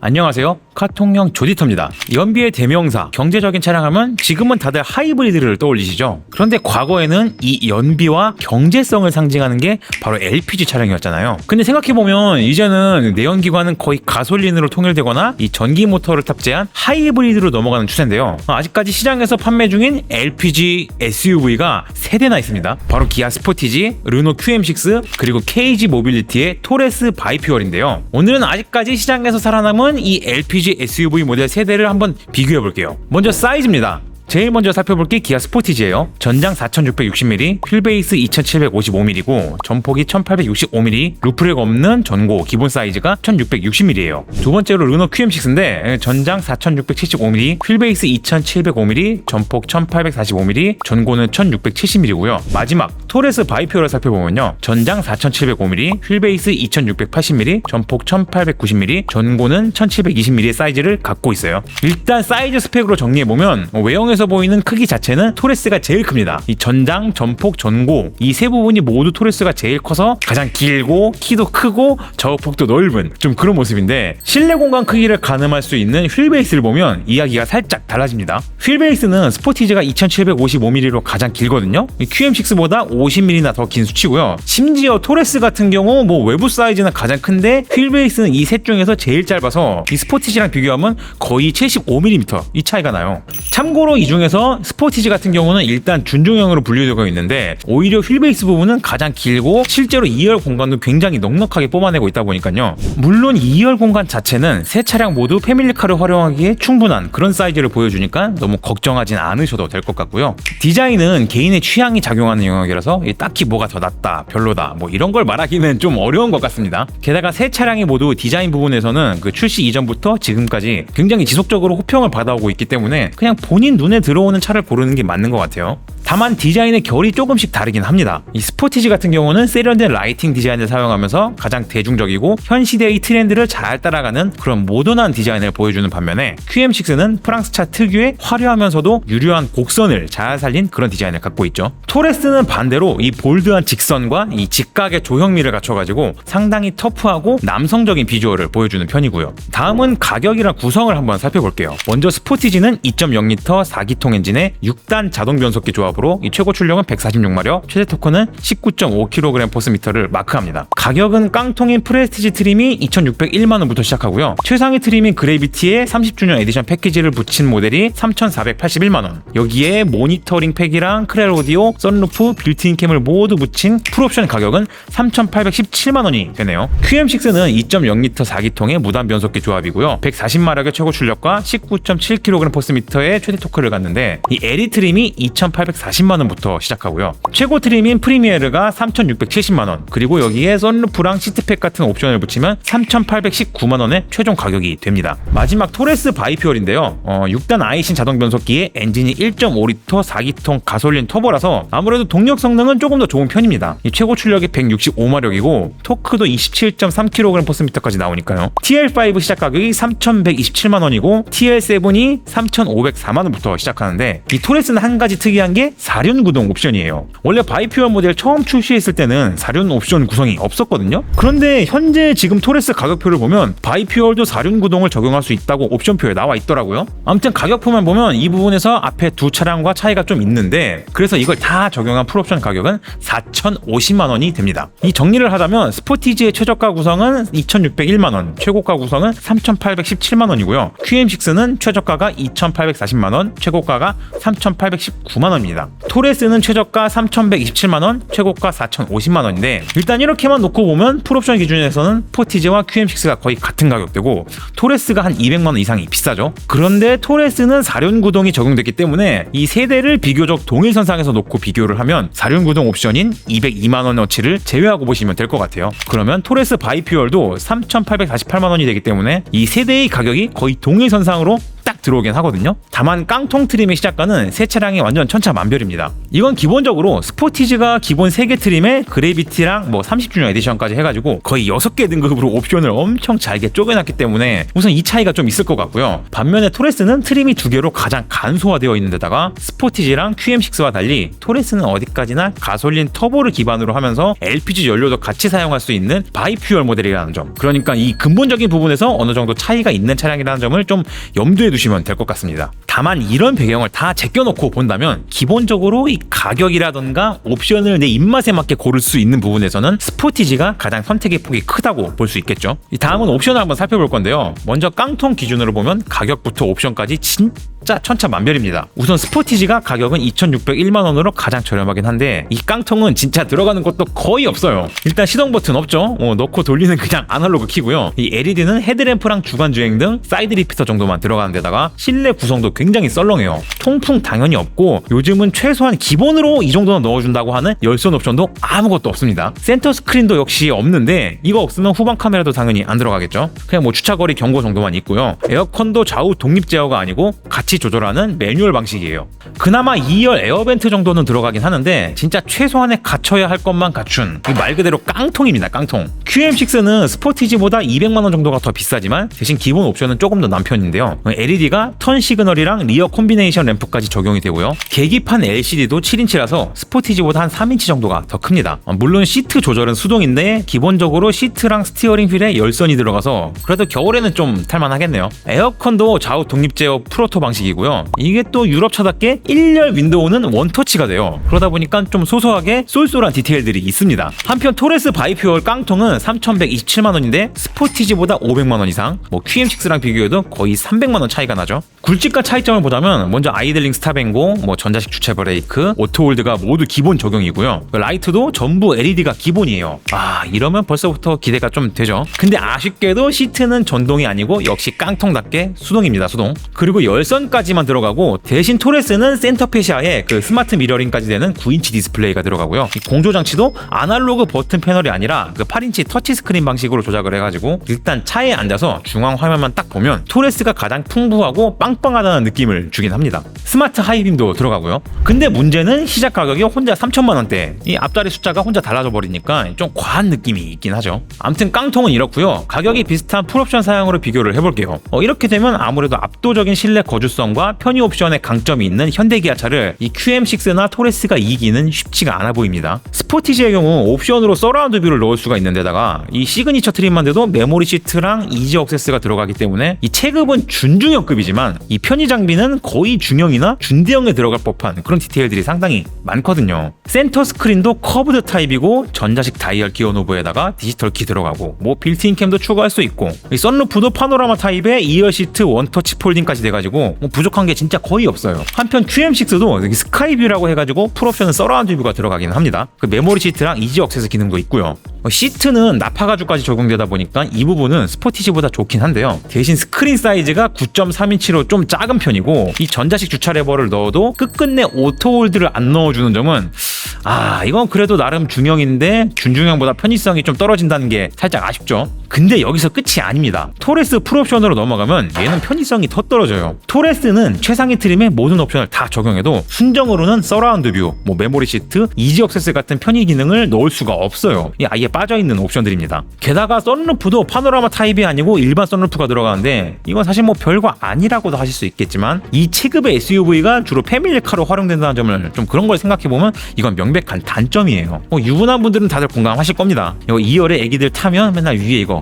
안녕하세요, 카통형 조디터입니다. 연비의 대명사, 경제적인 차량하면 지금은 다들 하이브리드를 떠올리시죠? 그런데 과거에는 이 연비와 경제성을 상징하는 게 바로 LPG 차량이었잖아요. 근데 생각해보면 이제는 내연기관은 거의 가솔린으로 통일되거나 이 전기 모터를 탑재한 하이브리드로 넘어가는 추세인데요. 아직까지 시장에서 판매 중인 LPG SUV가 3대나 있습니다. 바로 기아 스포티지, 르노 QM6, 그리고 KG 모빌리티의 토레스 바이퓨얼인데요. 오늘은 아직까지 시장에서 살아남은 이 LPG SUV 모델 3대를 한번 비교해 볼게요. 먼저 사이즈입니다. 제일 먼저 살펴볼 게 기아 스포티지예요. 전장 4660mm, 휠베이스 2755mm고 전폭이 1865mm, 루프렉 없는 전고 기본 사이즈가 1660mm예요. 두 번째로 르노 QM6인데 전장 4675mm, 휠베이스 2705mm, 전폭 1845mm, 전고는 1670mm고요. 마지막 토레스 바이퓨어를 살펴보면요. 전장 4705mm, 휠베이스 2680mm, 전폭 1890mm, 전고는 1720mm의 사이즈를 갖고 있어요. 일단 사이즈 스펙으로 정리해보면 외형에서 보이는 크기 자체는 토레스가 제일 큽니다. 이 전장, 전폭, 전고 이 세 부분이 모두 토레스가 제일 커서 가장 길고 키도 크고 저폭도 넓은 좀 그런 모습인데, 실내 공간 크기를 가늠할 수 있는 휠베이스를 보면 이야기가 살짝 달라집니다. 휠베이스는 스포티지가 2755mm로 가장 길거든요. QM6보다 50mm나 더 긴 수치고요. 심지어 토레스 같은 경우 외부 사이즈는 가장 큰데 휠베이스는 이 셋 중에서 제일 짧아서 이 스포티지랑 비교하면 거의 75mm 이 차이가 나요. 참고로 이 중에서 스포티지 같은 경우는 일단 준중형으로 분류되고 있는데 오히려 휠베이스 부분은 가장 길고 실제로 2열 공간도 굉장히 넉넉하게 뽑아내고 있다 보니까요. 물론 2열 공간 자체는 세 차량 모두 패밀리카를 활용하기에 충분한 그런 사이즈를 보여주니까 너무 걱정하진 않으셔도 될 것 같고요. 디자인은 개인의 취향이 작용하는 영역이라서 딱히 뭐가 더 낫다, 별로다 이런 걸 말하기는 좀 어려운 것 같습니다. 게다가 세 차량이 모두 디자인 부분에서는 그 출시 이전부터 지금까지 굉장히 지속적으로 호평을 받아오고 있기 때문에 그냥 본인 눈에 들어오는 차를 고르는 게 맞는 것 같아요. 다만 디자인의 결이 조금씩 다르긴 합니다. 이 스포티지 같은 경우는 세련된 라이팅 디자인을 사용하면서 가장 대중적이고 현 시대의 트렌드를 잘 따라가는 그런 모던한 디자인을 보여주는 반면에 QM6는 프랑스차 특유의 화려하면서도 유려한 곡선을 잘 살린 그런 디자인을 갖고 있죠. 토레스는 반대로 이 볼드한 직선과 이 직각의 조형미를 갖춰가지고 상당히 터프하고 남성적인 비주얼을 보여주는 편이고요. 다음은 가격이랑 구성을 한번 살펴볼게요. 먼저 스포티지는 2.0L 4기통 엔진에 6단 자동 변속기 조합으로 이 최고 출력은 146마력, 최대 토크는 19.5kgm/M를 마크합니다. 가격은 깡통인 프레스티지 트림이 2,601만원부터 시작하고요. 최상위 트림인 그래비티에 30주년 에디션 패키지를 붙인 모델이 3,481만원. 여기에 모니터링 팩이랑 크렐 오디오, 썬루프, 빌트인 캠을 모두 붙인 풀옵션 가격은 3,817만원이 되네요. QM6는 2.0L 4기통의 무단 변속기 조합이고요. 140마력의 최고 출력과 19.7kgm/M의 최대 토크를 갖는데 이 에리 트림이 2,840만원부터 시작하고요. 최고 트림인 프리미에르가 3,670만원, 그리고 여기에 썬루프랑 시트팩 같은 옵션을 붙이면 3,819만원의 최종 가격이 됩니다. 마지막 토레스 바이퓨얼인데요. 6단 아이신 자동 변속기에 엔진이 1.5L 4기통 가솔린 터보라서 아무래도 동력 성능은 조금 더 좋은 편입니다. 이 최고 출력이 165마력이고 토크도 27.3kgm/M까지 나오니까요. TL5 시작 가격이 3,127만원이고 TL7이 3,504만원부터 시작하는데 이 토레스는 한 가지 특이한 게 사륜 구동 옵션이에요. 원래 바이퓨얼 모델 처음 출시했을 때는 사륜 옵션 구성이 없었거든요. 그런데 현재 지금 토레스 가격표를 보면 바이퓨얼도 사륜 구동을 적용할 수 있다고 옵션표에 나와 있더라고요. 아무튼 가격표만 보면 이 부분에서 앞에 두 차량과 차이가 좀 있는데, 그래서 이걸 다 적용한 풀옵션 가격은 4,050만원이 됩니다. 이 정리를 하자면 스포티지의 최저가 구성은 2,601만원, 최고가 구성은 3,817만원이고요. QM6는 최저가가 2,840만원, 최고가가 3,819만원입니다. 토레스는 최저가 3,127만원, 최고가 4,050만원인데 일단 이렇게만 놓고 보면 풀옵션 기준에서는 스포티지와 QM6가 거의 같은 가격대고 토레스가 한 200만원 이상이 비싸죠. 그런데 토레스는 사륜 구동이 적용됐기 때문에 이 세대를 비교적 동일선상에서 놓고 비교를 하면 사륜 구동 옵션인 202만원어치를 제외하고 보시면 될 것 같아요. 그러면 토레스 바이퓨얼도 3,848만원이 되기 때문에 이 세대의 가격이 거의 동일선상으로 딱 들어오긴 하거든요. 다만 깡통 트림의 시작가는 세 차량이 완전 천차만별입니다. 이건 기본적으로 스포티지가 기본 3개 트림에 그래비티랑 뭐 30주년 에디션까지 해가지고 거의 6개 등급으로 옵션을 엄청 잘게 쪼개놨기 때문에 우선 이 차이가 좀 있을 것 같고요. 반면에 토레스는 트림이 2개로 가장 간소화되어 있는 데다가 스포티지랑 QM6와 달리 토레스는 어디까지나 가솔린 터보를 기반으로 하면서 LPG 연료도 같이 사용할 수 있는 바이퓨얼 모델이라는 점, 그러니까 이 근본적인 부분에서 어느 정도 차이가 있는 차량이라는 점을 좀 염두에 두시면 될 것 같습니다. 다만 이런 배경을 다 제껴놓고 본다면 기본적으로 이 가격이라던가 옵션을 내 입맛에 맞게 고를 수 있는 부분에서는 스포티지가 가장 선택의 폭이 크다고 볼 수 있겠죠. 다음은 옵션을 한번 살펴볼 건데요. 먼저 깡통 기준으로 보면 가격부터 옵션까지 진짜 천차만별입니다. 우선 스포티지가 가격은 2,601만원으로 가장 저렴하긴 한데 이 깡통은 진짜 들어가는 것도 거의 없어요. 일단 시동 버튼 없죠. 넣고 돌리는 그냥 아날로그 키고요. 이 LED는 헤드램프랑 주간주행 등 사이드 리피터 정도만 들어가는 데다가 실내 구성도 굉장히 썰렁해요. 통풍 당연히 없고 요즘은 최소한 기본으로 이 정도는 넣어준다고 하는 열선 옵션도 아무것도 없습니다. 센터 스크린도 역시 없는데 이거 없으면 후방 카메라도 당연히 안 들어가겠죠. 그냥 뭐 주차거리 경고 정도만 있고요. 에어컨도 좌우 독립 제어가 아니고 같이 조절하는 매뉴얼 방식이에요. 그나마 2열 에어벤트 정도는 들어가긴 하는데 진짜 최소한의 갖춰야 할 것만 갖춘 말 그대로 깡통입니다. 깡통. QM6는 스포티지보다 200만원 정도가 더 비싸지만 대신 기본 옵션은 조금 더 난 편인데요. LED가 턴 시그널이랑 리어 콤비네이션 램프까지 적용이 되고요. 계기판 LCD도 7인치라서 스포티지보다 한 3인치 정도가 더 큽니다. 물론 시트 조절은 수동인데 기본적으로 시트랑 스티어링 휠에 열선이 들어가서 그래도 겨울에는 좀 탈만하겠네요. 에어컨도 좌우 독립 제어 프로토 방식이고요. 이게 또 유럽차답게 1열 윈도우는 원터치가 돼요. 그러다 보니까 좀 소소하게 쏠쏠한 디테일들이 있습니다. 한편 토레스 바이퓨얼 깡통은 3,127만원인데 스포티지보다 500만원 이상, 뭐 QM6랑 비교해도 거의 300만원 차이가 나죠. 굵직한 차이점을 보자면 먼저 아이들링 스탑앤고, 뭐 전자식 주체 브레이크, 오토홀드가 모두 기본 적용이고요. 라이트도 전부 LED가 기본이에요. 이러면 벌써부터 기대가 좀 되죠. 근데 아쉽게도 시트는 전동이 아니고 역시 깡통답게 수동입니다. 수동. 그리고 열선까지만 들어가고 대신 토레스는 센터페시아에 그 스마트 미러링까지 되는 9인치 디스플레이가 들어가고요. 이 공조 장치도 아날로그 버튼 패널이 아니라 그 8인치 터치 스크린 방식으로 조작을 해가지고 일단 차에 앉아서 중앙 화면만 딱 보면 토레스가 가장 풍부하고 빵빵하다는 느낌을 주긴 합니다. 스마트 하이빔도 들어가고요. 근데 문제는 시작 가격이 혼자 3천만원대, 이 앞자리 숫자가 혼자 달라져 버리니까 좀 과한 느낌이 있긴 하죠. 암튼 깡통은 이렇고요. 가격이 비슷한 풀옵션 사양으로 비교를 해볼게요. 이렇게 되면 아무래도 압도적인 실내 거주성과 편의 옵션의 강점이 있는 현대기아차를 이 QM6나 토레스가 이기는 쉽지가 않아 보입니다. 스포티지의 경우 옵션으로 서라운드 뷰를 넣을 수가 있는 데다가 이 시그니처 트림만 돼도 메모리 시트랑 이지 억세스가 들어가기 때문에 이 체급은 준중형급이지만 이 편의 장비는 거의 중형이나 준대형에 들어갈 법한 그런 디테일들이 상당히 많거든요. 센터 스크린도 커브드 타입이고 전자식 다이얼 기어 노브에다가 디지털 키 들어가고 뭐 빌트인 캠도 추가할 수 있고 이 썬루프도 파노라마 타입에 2열 시트 원터치 폴딩까지 돼가지고 뭐 부족한 게 진짜 거의 없어요. 한편 QM6도 스카이뷰라고 해가지고 풀옵션은 서라운드 뷰가 들어가긴 합니다. 그 메모리 시트랑 이지 억세스 기능도 있고요. 시트는 나파 가죽까지 적용되다 보니까 이 부분은 스포티지보다 좋긴 한데요. 대신 스크린 사이즈가 9.3인치로 좀 작은 편이고 이 전자식 주차 레버를 넣어도 끝끝내 오토홀드를 안 넣어주는 점은 이건 그래도 나름 중형인데 준중형보다 편의성이 좀 떨어진다는 게 살짝 아쉽죠. 근데 여기서 끝이 아닙니다. 토레스 풀옵션으로 넘어가면 얘는 편의성이 더 떨어져요. 토레스는 최상위 트림의 모든 옵션을 다 적용해도 순정으로는 서라운드 뷰, 뭐 메모리 시트, 이지 억세스 같은 편의 기능을 넣을 수가 없어요. 이 아예 빠져있는 옵션들입니다. 게다가 썬루프도 파노라마 타입이 아니고 일반 썬루프가 들어가는데 이건 사실 뭐 별거 아니라고도 하실 수 있겠지만 이 체급의 SUV가 주로 패밀리카로 활용된다는 점을 좀 그런 걸 생각해보면 이건 명백한 단점이에요. 유부남 분들은 다들 공감하실 겁니다. 이거 2열에 애기들 타면 맨날 위에 이거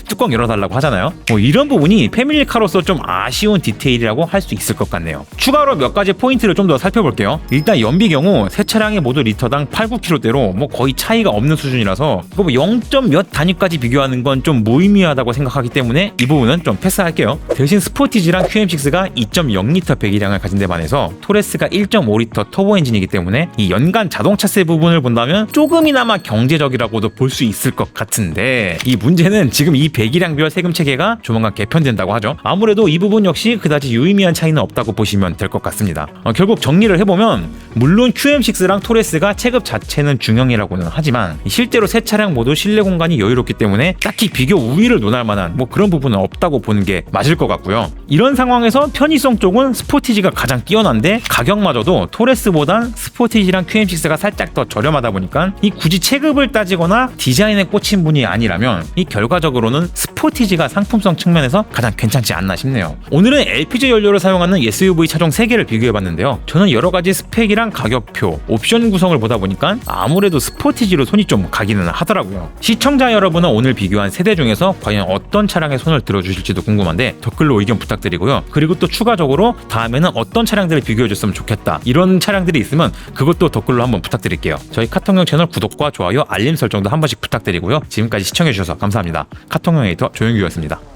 뚜껑 열어달라고 하잖아요. 이런 부분이 패밀리카로서 좀 아쉬운 디테일이라고 할 수 있을 것 같네요. 추가로 몇 가지 포인트를 좀 더 살펴볼게요. 일단 연비 경우 세 차량이 모두 리터당 8-9km대로 뭐 거의 차이가 없는 수준이라서 0. 몇 단위까지 비교하는 건 좀 무의미하다고 생각하기 때문에 이 부분은 좀 패스할게요. 대신 스포티지랑 QM6가 2.0L 배기량을 가진 데 반해서 토레스가 1.5L 터보 엔진이기 때문에 이 연간 자동차세 부분을 본다면 조금이나마 경제적이라고도 볼 수 있을 것 같은데 이 문제는 지금 이 배기량별 세금 체계가 조만간 개편된다고 하죠. 아무래도 이 부분 역시 그다지 유의미한 차이는 없다고 보시면 될 것 같습니다. 결국 정리를 해보면 물론 QM6랑 토레스가 체급 자체는 중형이라고는 하지만 실제로 새 차량 차량 모두 실내 공간이 여유롭기 때문에 딱히 비교 우위를 논할 만한 뭐 그런 부분은 없다고 보는 게 맞을 것 같고요. 이런 상황에서 편의성 쪽은 스포티지가 가장 뛰어난데 가격마저도 토레스보단 스포티지랑 QM6가 살짝 더 저렴하다 보니까 이 굳이 체급을 따지거나 디자인에 꽂힌 분이 아니라면 이 결과적으로는 스포티지가 상품성 측면에서 가장 괜찮지 않나 싶네요. 오늘은 LPG 연료를 사용하는 SUV 차종 3개를 비교해봤는데요. 저는 여러가지 스펙이랑 가격표, 옵션 구성을 보다 보니까 아무래도 스포티지로 손이 좀 가기는 하더라고요. 시청자 여러분은 오늘 비교한 세대 중에서 과연 어떤 차량에 손을 들어주실지도 궁금한데 댓글로 의견 부탁드리고요. 그리고 또 추가적으로 다음에는 어떤 차량들을 비교해줬으면 좋겠다 이런 차량들이 있으면 그것도 댓글로 한번 부탁드릴게요. 저희 카통형 채널 구독과 좋아요, 알림 설정도 한 번씩 부탁드리고요. 지금까지 시청해주셔서 감사합니다. 카통형 에디터 조영규였습니다.